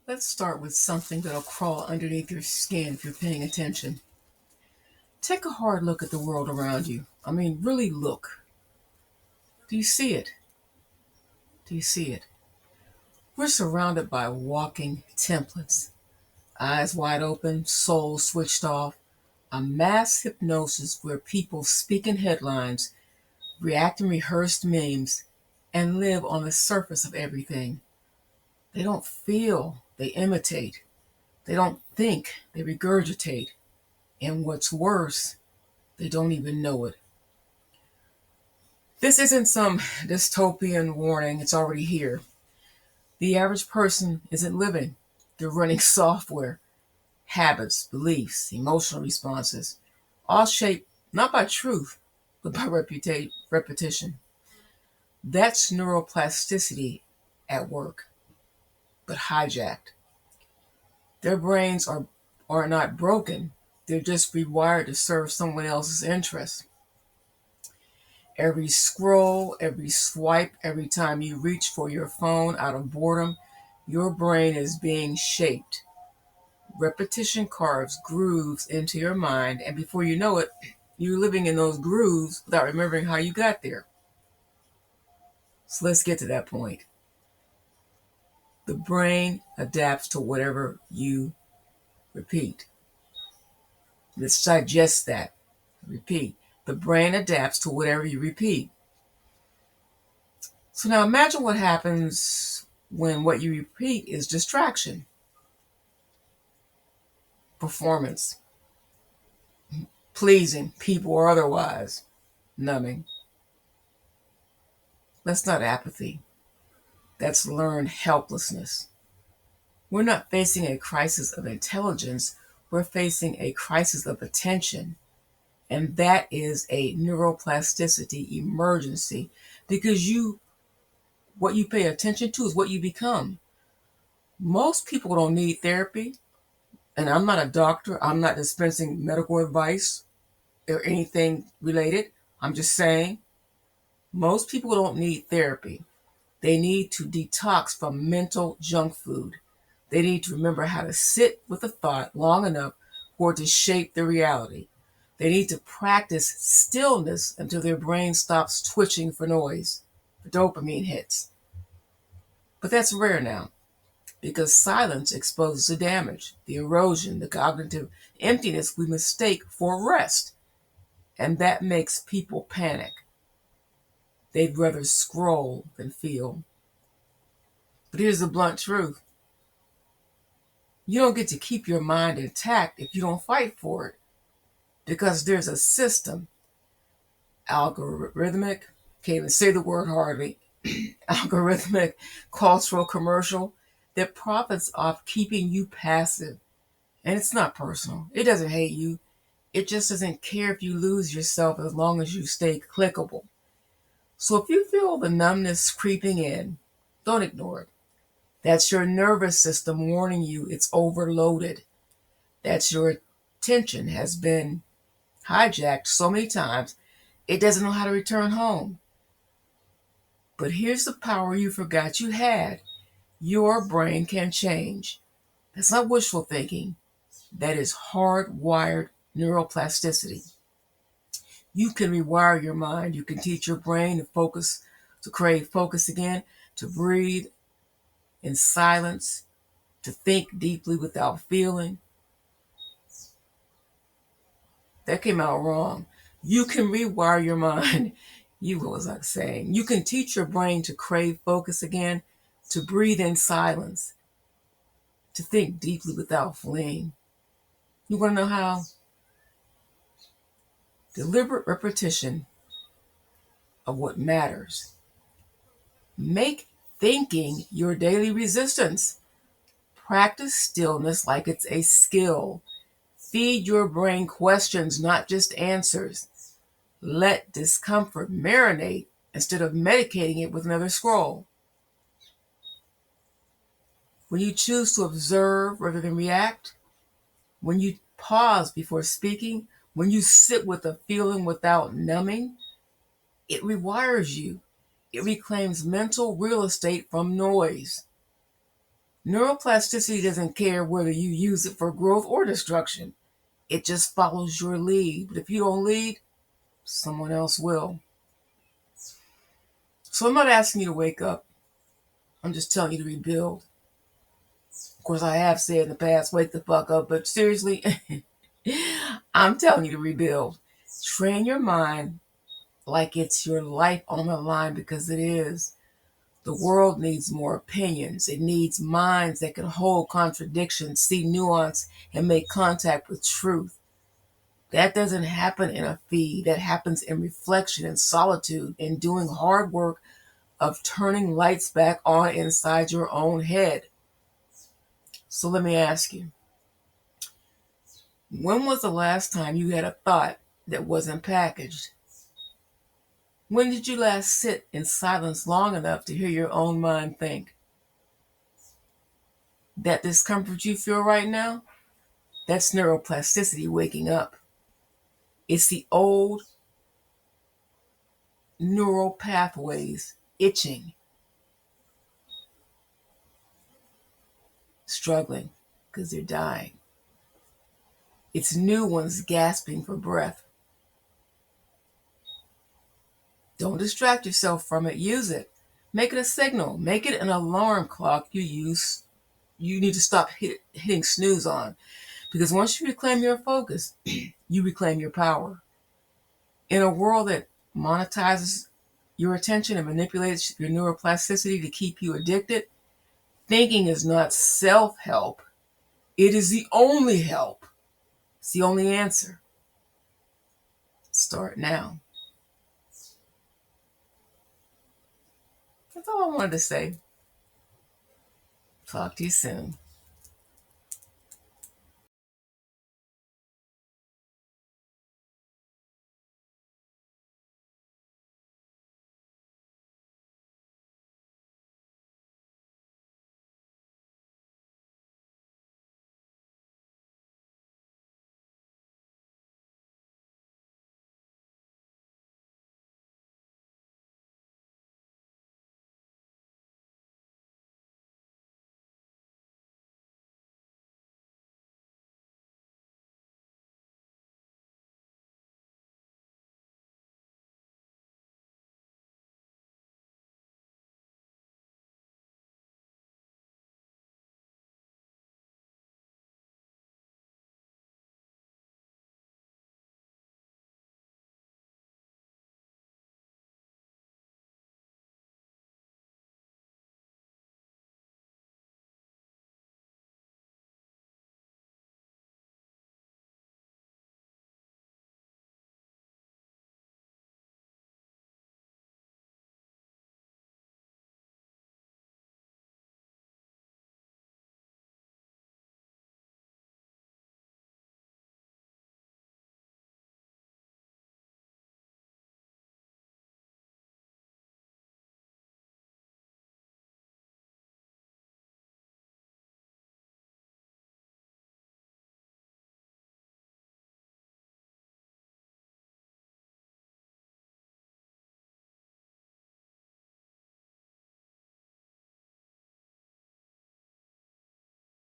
Let's start with something that'll crawl underneath your skin if you're paying attention. Take a hard look at the world around you. I mean, really look. Do you see it? Do you see it? We're surrounded by walking templates. Eyes wide open, soul switched off. A mass hypnosis where people speak in headlines, react in rehearsed memes, and live on the surface of everything. They don't feel, they imitate. They don't think, they regurgitate. And what's worse, they don't even know it. This isn't some dystopian warning, it's already here. The average person isn't living. They're running software, habits, beliefs, emotional responses, all shaped not by truth, but by repetition. That's neuroplasticity at work, but hijacked. Their brains are not broken, they're just rewired to serve someone else's interests. Every scroll, every swipe, every time you reach for your phone out of boredom, your brain is being shaped. Repetition carves grooves into your mind, and before you know it, you're living in those grooves without remembering how you got there. So let's get to that point. The brain adapts to whatever you repeat. Let's digest that. Repeat. The brain adapts to whatever you repeat. So now imagine what happens when what you repeat is distraction, performance, pleasing people or otherwise, numbing. That's not apathy. That's learned helplessness. We're not facing a crisis of intelligence, we're facing a crisis of attention. And that is a neuroplasticity emergency because what you pay attention to is what you become. Most people don't need therapy, and I'm not a doctor, I'm not dispensing medical advice or anything related. I'm just saying most people don't need therapy. They need to detox from mental junk food. They need to remember how to sit with a thought long enough for it to shape their reality. They need to practice stillness until their brain stops twitching for noise, for dopamine hits. But that's rare now because silence exposes the damage, the erosion, the cognitive emptiness we mistake for rest. And that makes people panic. They'd rather scroll than feel. But here's the blunt truth. You don't get to keep your mind intact if you don't fight for it. Because there's a system, algorithmic, can't even say the word hardly, algorithmic, cultural, commercial, that profits off keeping you passive. And it's not personal. It doesn't hate you. It just doesn't care if you lose yourself as long as you stay clickable. So if you feel the numbness creeping in, don't ignore it. That's your nervous system warning you it's overloaded. That's your attention has been hijacked so many times it doesn't know how to return home. But here's the power you forgot you had. Your brain can change. That's not wishful thinking. That is hardwired neuroplasticity. You can rewire your mind. You can teach your brain to focus, to crave focus again, to breathe in silence, to think deeply without feeling. That came out wrong. You can rewire your mind. What was I saying? You can teach your brain to crave focus again, to breathe in silence, to think deeply without fleeing. You want to know how? Deliberate repetition of what matters. Make thinking your daily resistance. Practice stillness like it's a skill. Feed your brain questions, not just answers. Let discomfort marinate instead of medicating it with another scroll. When you choose to observe rather than react, when you pause before speaking, when you sit with a feeling without numbing, it rewires you. It reclaims mental real estate from noise. Neuroplasticity doesn't care whether you use it for growth or destruction. It just follows your lead. But if you don't lead, someone else will. So I'm not asking you to wake up. I'm just telling you to rebuild. Of course, I have said in the past, wake the fuck up. But seriously, I'm telling you to rebuild. Train your mind like it's your life on the line, because it is. The world needs more opinions. It needs minds that can hold contradictions, see nuance, and make contact with truth. That doesn't happen in a feed. That happens in reflection and solitude and doing hard work of turning lights back on inside your own head. So let me ask you, when was the last time you had a thought that wasn't packaged? When did you last sit in silence long enough to hear your own mind think? That discomfort you feel right now, that's neuroplasticity waking up. It's the old neural pathways itching, struggling, because they're dying. It's new ones gasping for breath. Don't distract yourself from it. Use it. Make it a signal. Make it an alarm clock you use. You need to stop hitting snooze on. Because once you reclaim your focus, you reclaim your power. In a world that monetizes your attention and manipulates your neuroplasticity to keep you addicted, thinking is not self-help. It is the only help. It's the only answer. Start now. That's all I wanted to say. Talk to you soon.